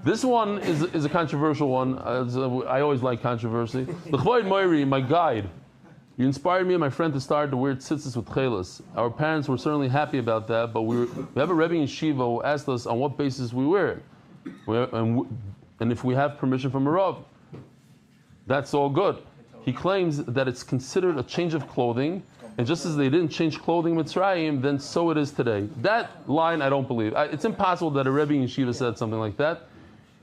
This one is a controversial one. I always like controversy. L'chvoid Moiri, my guide, you inspired me and my friend to start to wear tzitzis with Techeiles. Our parents were certainly happy about that, but we have a Rebbi in Shiva who asked us on what basis we wear it. And if we have permission from a Rav. That's all good. He claims that it's considered a change of clothing, and just as they didn't change clothing in Mitzrayim, then so it is today. That line I don't believe. It's impossible that a Rebbe in Yeshiva said something like that.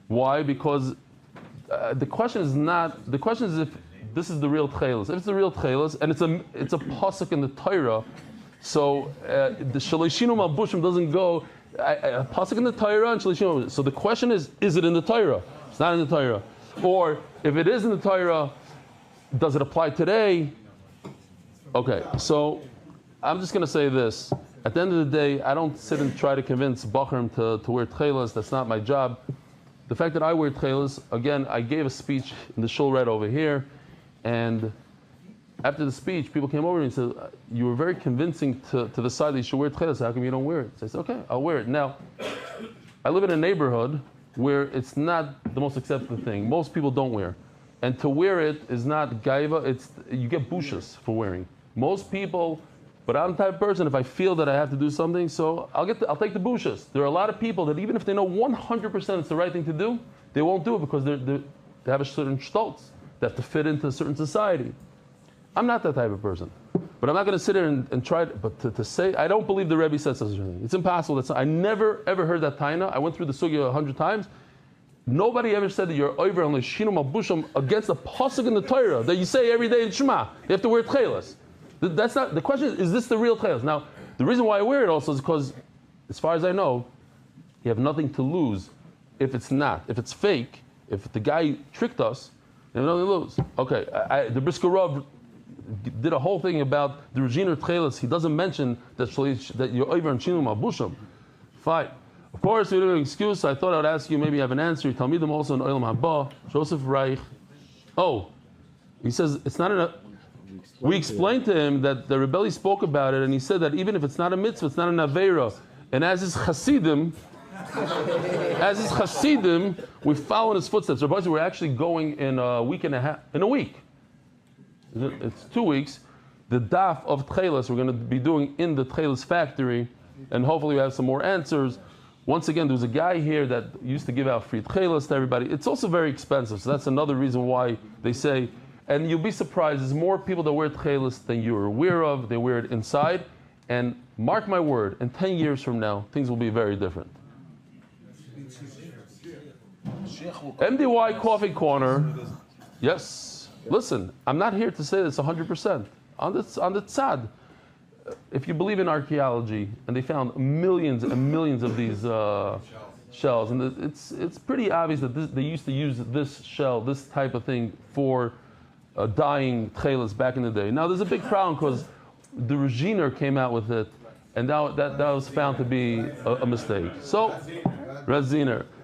Why? Because the question is if this is the real Techeiles. If it's the real Techeiles, and it's a pasuk in the Torah, so the Shalishinu Malbushim doesn't go a pasuk in the Torah and Shalishinu. So the question is it in the Torah? It's not in the Torah. Or if it is in the Torah, does it apply today? Okay, so I'm just going to say this. At the end of the day, I don't sit and try to convince Bachrim to wear Techeiles. That's not my job. The fact that I wear Techeiles, again, I gave a speech in the shul right over here, and after the speech, people came over and said, you were very convincing to the side that you should wear Techeiles. How come you don't wear it? So I said, okay, I'll wear it. Now, I live in a neighborhood where it's not the most accepted thing. Most people don't wear. And to wear it is not gaiva, you get bushas for wearing. Most people, but I'm the type of person, if I feel that I have to do something, so I'll take the bushas. There are a lot of people that even if they know 100% it's the right thing to do, they won't do it because they have a certain stolz. They have to fit into a certain society. I'm not that type of person. But I'm not going to sit there and try to say, I don't believe the Rebbe says such a thing. It's impossible. I never ever heard that taina. I went through the sugya 100 times. Nobody ever said that you're over on the Shinu Malbushim against the pasuk in the Torah that you say every day in Shema. You have to wear Techeiles. That's not the question. Is this the real Techeiles? Now, the reason why I wear it also is because, as far as I know, you have nothing to lose if it's not. If it's fake, if the guy tricked us, you have nothing to lose. Okay, the Brisker Rav did a whole thing about the Regina Techeiles. He doesn't mention that you're over on Shinu Malbushim. Fine. Of course, we don't have an excuse. I thought I would ask you, maybe you have an answer. Tell me them also in Olam Haba, Joseph Reich. Oh, he says it's not enough. We explained to him that the Rebelli spoke about it, and he said that even if it's not a mitzvah, it's not an aveira. And as is Hasidim, we follow in his footsteps. We're actually going in a week and a half. In a week, it's 2 weeks. The Daf of Techeiles we're going to be doing in the Techeiles factory, and hopefully we have some more answers. Once again, there's a guy here that used to give out free Techeiles to everybody. It's also very expensive, so that's another reason why they say, and you'll be surprised, there's more people that wear Techeiles than you're aware of. They wear it inside, and mark my word, in 10 years from now, things will be very different. MDY Coffee Corner, yes. Listen, I'm not here to say this 100%. On the tzad, if you believe in archaeology, and they found millions and millions of these shells, and it's pretty obvious that they used to use this shell, this type of thing, for dyeing Techeiles back in the day. Now there's a big problem because the Reginer came out with it, and that was found to be a mistake. So, Raziner.